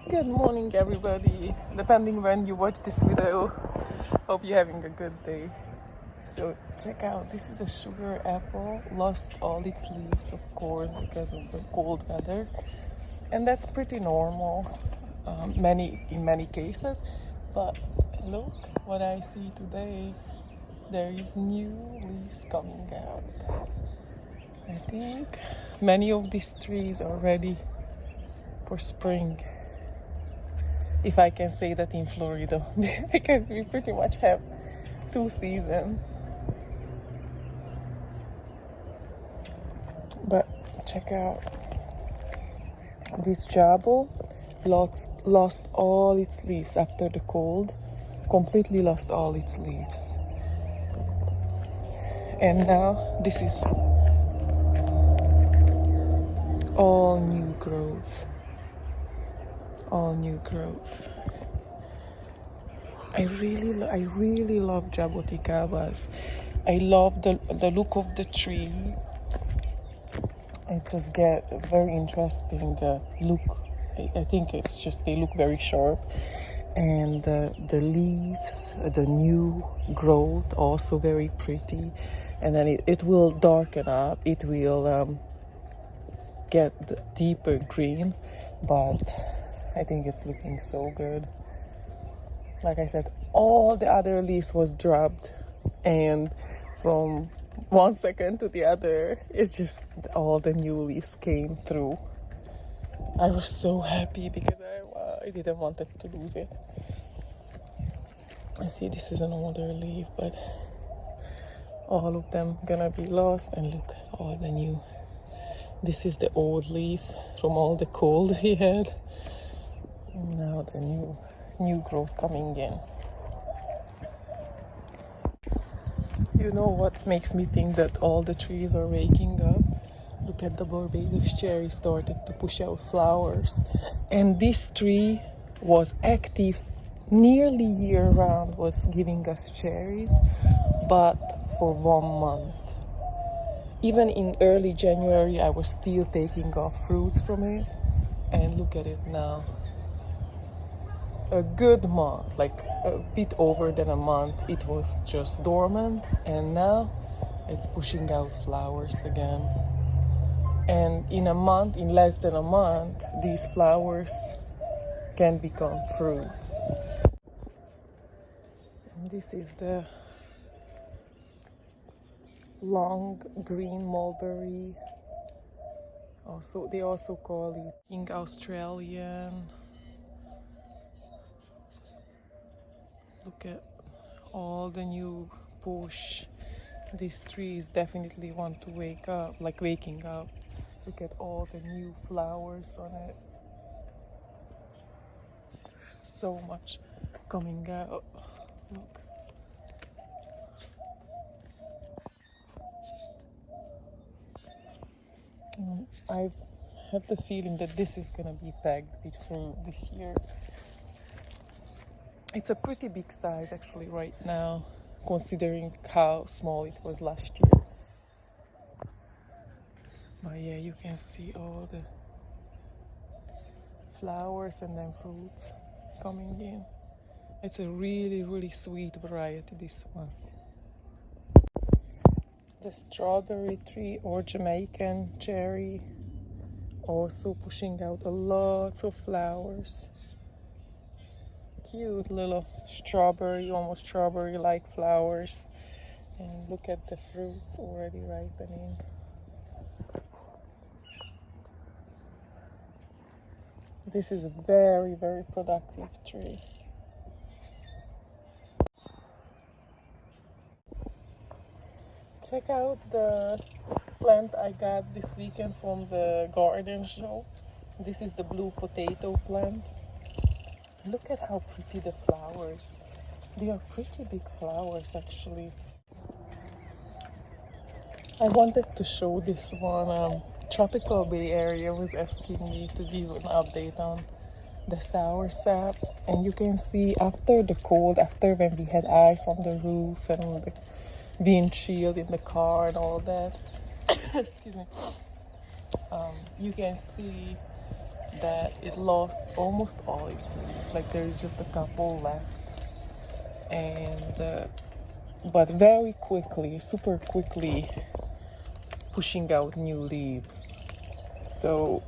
Good morning, everybody. Depending when you watch this video, hope you're having a good day. So check out, this is a sugar apple. Lost all its leaves, of course, because of the cold weather, and that's pretty normal. In many cases, but look what I see today. There is new leaves coming out. I think many of these trees are ready for spring, if I can say that in Florida, because we pretty much have two seasons. But check out this jabo. Lost all its leaves after the cold, completely lost all its leaves. And now this is all new growth. I really love Jabotikabas. I love the look of the tree. It just get a very interesting look. I think it's just they look very sharp, and the leaves, the new growth, also very pretty. And then it will darken up. It will get the deeper green, but I think it's looking so good. Like I said, all the other leaves was dropped, and from 1 second to the other, it's just all the new leaves came through. I was so happy because I didn't want it to lose it. I see this is an older leaf, but all of them gonna be lost. And look, all the new. This is the old leaf from all the cold we had. Now the new growth coming in. You know what makes me think that all the trees are waking up? Look at the Barbados Cherry started to push out flowers. And this tree was active nearly year round, was giving us cherries, but for 1 month. Even in early January, I was still taking off fruits from it. And look at it now. A good month, like a bit over than a month, it was just dormant, and now it's pushing out flowers again. And in less than a month, these flowers can become fruit. And this is the long green mulberry. They also call it King Australian. Look at all the new push. These trees definitely want to waking up. Look at all the new flowers on it. There's so much coming out. Look. I have the feeling that this is gonna be packed with fruit this year. It's a pretty big size actually right now, considering how small it was last year. But yeah, you can see all the flowers and then fruits coming in. It's a really sweet variety, this one. The strawberry tree or Jamaican cherry also pushing out a lot of flowers. Cute little almost strawberry-like flowers. And look at the fruits already ripening. This is a very productive tree. Check out the plant I got this weekend from the garden show. This is the blue potato plant. Look at how pretty the flowers. They are pretty big flowers actually. I wanted to show this one. Tropical Bay Area was asking me to give an update on the sour sap. And you can see after the cold, after when we had ice on the roof and the windshield in the car and all that, excuse me, you can see that it lost almost all its leaves. Like there's just a couple left, and but very quickly, super quickly, pushing out new leaves. So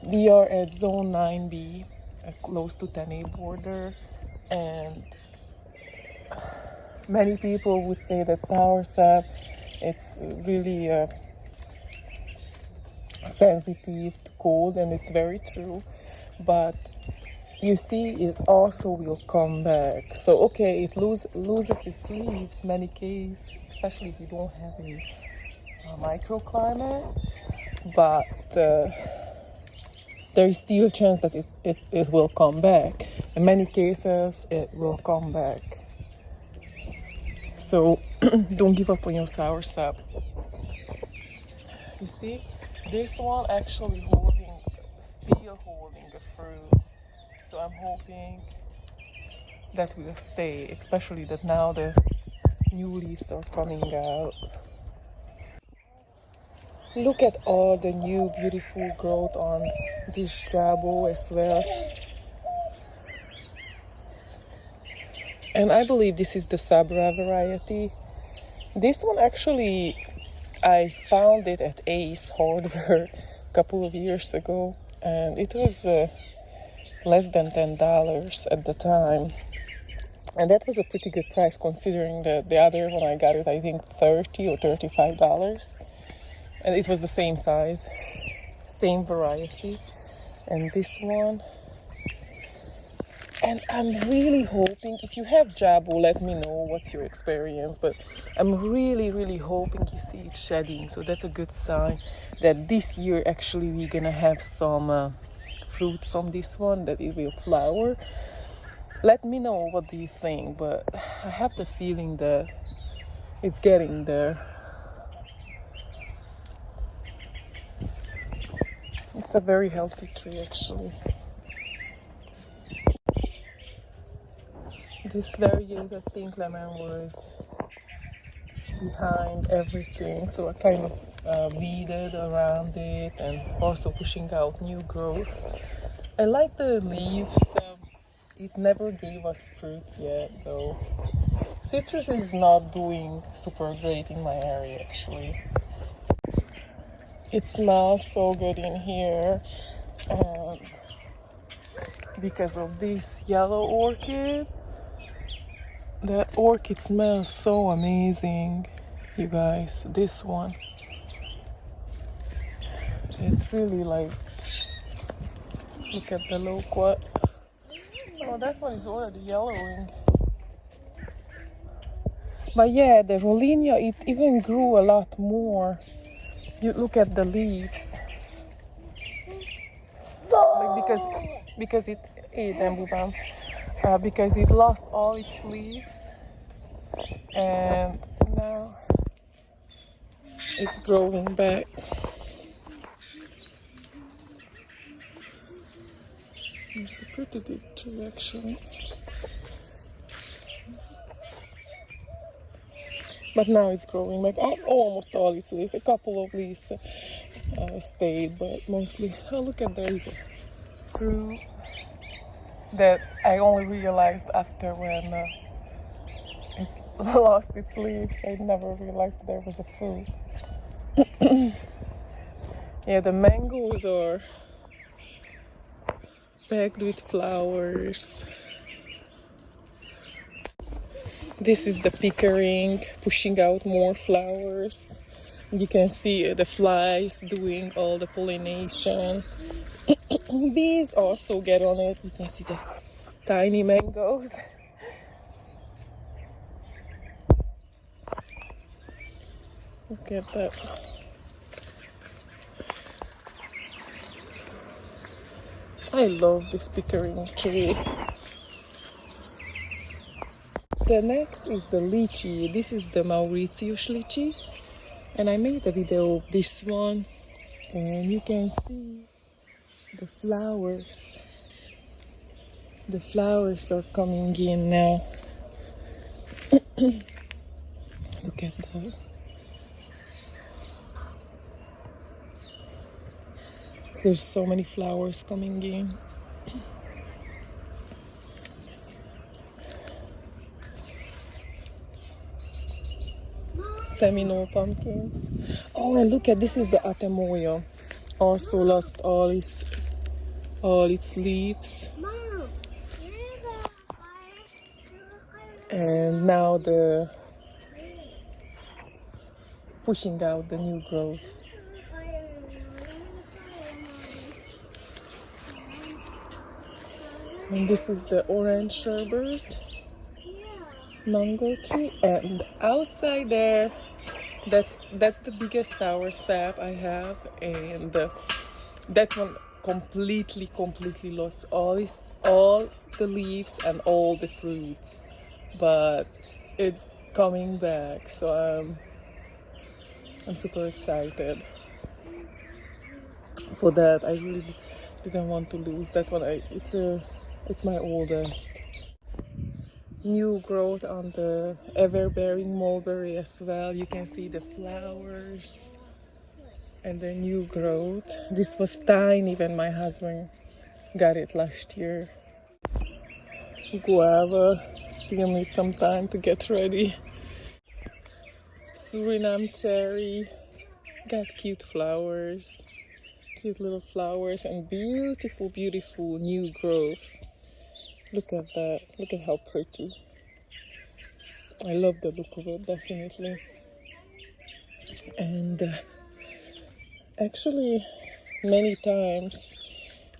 we are at zone 9B, close to 10A border, and many people would say that soursop, it's really sensitive to cold, and it's very true, but you see it also will come back. So okay, it loses its leaves many cases, especially if you don't have a microclimate, but there is still a chance that it will come back. In many cases it will come back. So don't give up on your soursop. You see, this one actually still holding the fruit. So I'm hoping that will stay, especially that now the new leaves are coming out. Look at all the new beautiful growth on this jabo as well. And I believe this is the Sabra variety. This one actually, I found it at Ace Hardware a couple of years ago, and it was less than $10 at the time. And that was a pretty good price considering that the other one I got it, I think $30 or $35. And it was the same size, same variety. And this one, and I'm really hoping, if you have Jabo, let me know what's your experience, but I'm really hoping you see it shedding. So that's a good sign that this year actually we're gonna have some fruit from this one, that it will flower. Let me know what do you think, but I have the feeling that it's getting there. It's a very healthy tree actually. This variegated pink lemon was behind everything, so I kind of weeded around it and also pushing out new growth. I like the leaves. It never gave us fruit yet though. Citrus is not doing super great in my area actually. It smells so good in here, and because of this yellow orchid, the orchid smells so amazing, you guys. This one, it really like, look at the loquat. Oh, that one is already yellowing. But yeah, the Rollinia, it even grew a lot more. You look at the leaves, like because it because it lost all its leaves, and now it's growing back. It's a pretty big tree actually. But now it's growing back. Almost all its leaves. A couple of leaves stayed, but mostly. Oh, look at, there is a fruit that I only realized after when it's lost its leaves. I never realized there was a fruit. Yeah, the mangoes are packed with flowers. This is the pickering, pushing out more flowers. You can see the flies doing all the pollination. Bees also get on it. You can see the tiny mangoes. Look at that. I love this pickering tree. The next is the lychee. This is the Mauritius lychee, and I made a video of this one, and you can see the flowers. The flowers are coming in now. Look at that. There's so many flowers coming in. Seminole pumpkins. Oh, and look at this is the atemoya. Also lost all its leaves. And now the pushing out the new growth. And this is the orange sherbet mango tree, and outside there, that's the biggest sour sap I have, and that one completely lost all the leaves and all the fruits, but it's coming back, so I'm super excited for that. I really didn't want to lose that one. It's my oldest. New growth on the ever-bearing mulberry as well. You can see the flowers and the new growth. This was tiny when my husband got it last year. Guava still needs some time to get ready. Suriname cherry got cute flowers, cute little flowers, and beautiful new growth. Look at that. Look at how pretty. I love the look of it, definitely. And actually, many times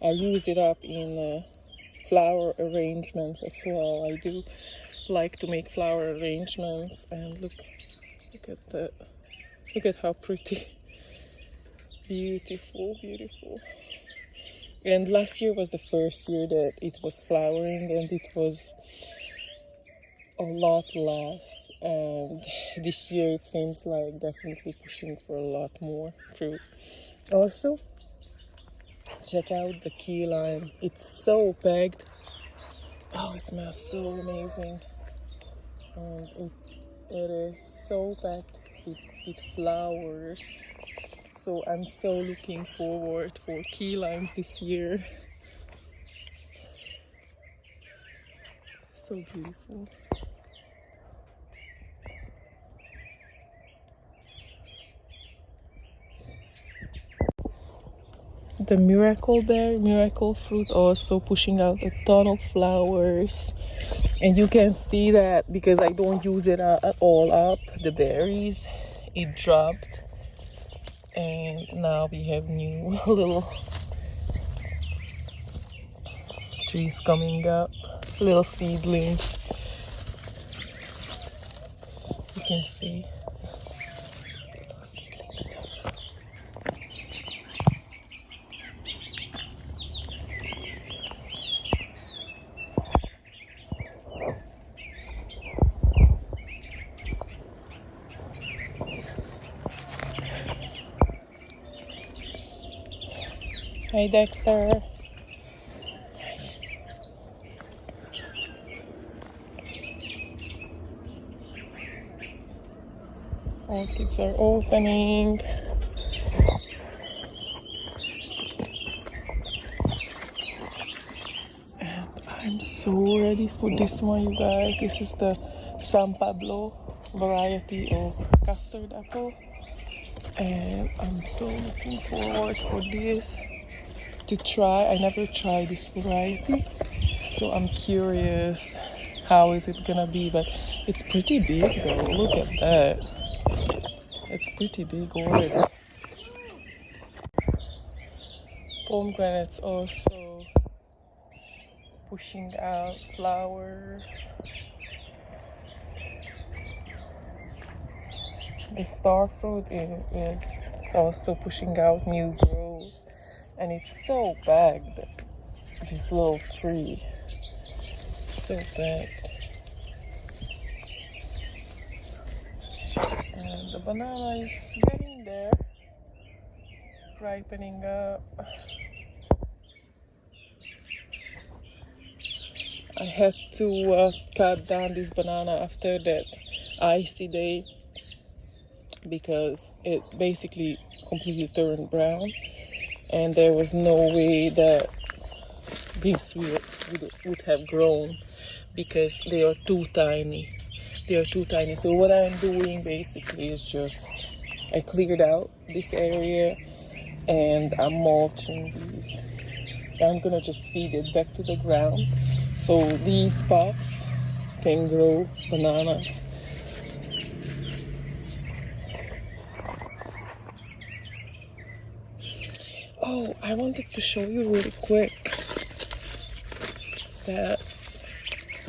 I use it up in flower arrangements as well. I do like to make flower arrangements, and look at that. Look at how pretty. Beautiful. And last year was the first year that it was flowering, and it was a lot less. And this year it seems like definitely pushing for a lot more fruit. Also, check out the key lime. It's so packed. Oh, it smells so amazing. And it is so packed with flowers. So I'm so looking forward for key limes this year. So beautiful. The miracle fruit, also pushing out a ton of flowers. And you can see that because I don't use it at all up, the berries, it dropped. And now we have new little trees coming up, little seedlings. You can see little seedlings. Hi, Dexter. Orchids are opening. And I'm so ready for this one, you guys. This is the Pablo variety of custard apple. And I'm so looking forward for this to try. I never tried this variety, so I'm curious how is it gonna be, but it's pretty big though. Look at that. It's pretty big already. Pomegranates also pushing out flowers. The star fruit is also pushing out new growth, and it's so bagged, this little tree, so bagged. And the banana is getting there, ripening up. I had to cut down this banana after that icy day because it basically completely turned brown. and there was no way that this would have grown because they are too tiny. They are too tiny. So what I'm doing basically is just I cleared out this area and I'm mulching these. I'm gonna just feed it back to the ground so these pots can grow bananas. Oh, I wanted to show you really quick that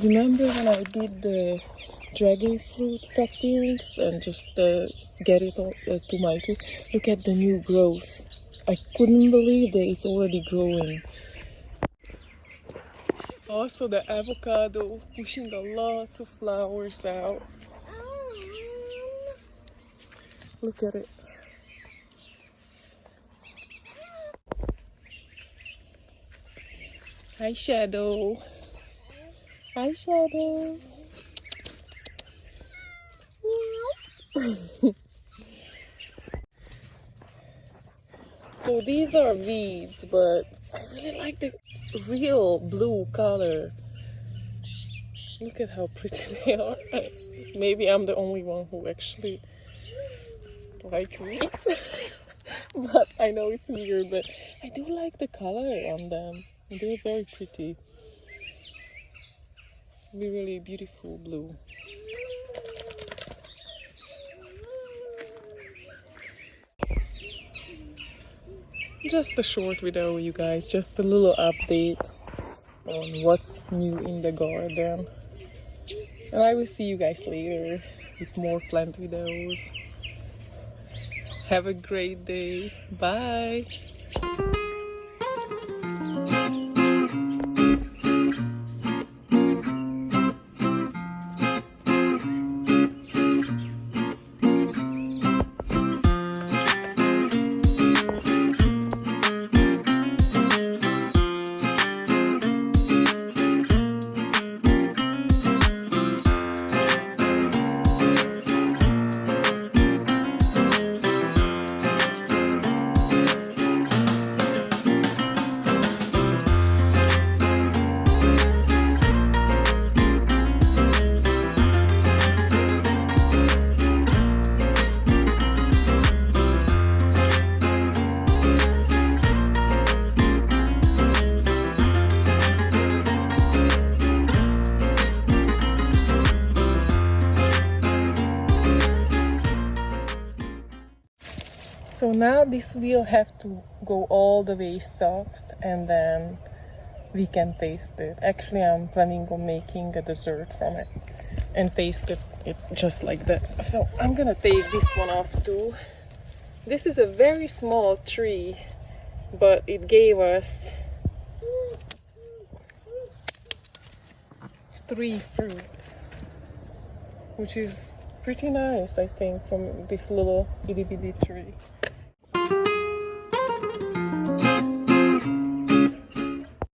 remember when I did the dragon fruit cuttings and just get it all, to my tree? Look at the new growth. I couldn't believe that it's already growing. Also the avocado pushing lots of flowers out. Look at it. Hi Shadow. Hi Shadow. So these are weeds, but I really like the real blue color. Look at how pretty they are. Maybe I'm the only one who actually like weeds. But I know it's weird, but I do like the color on them. They're very pretty. Really beautiful blue. Just a short video, you guys. Just a little update on what's new in the garden. And I will see you guys later with more plant videos. Have a great day. Bye. So now this will have to go all the way soft and then we can taste it. Actually, I'm planning on making a dessert from it and taste it just like that. So I'm gonna take this one off too. This is a very small tree, but it gave us 3 fruits, which is pretty nice, I think, from this little itty bitty tree.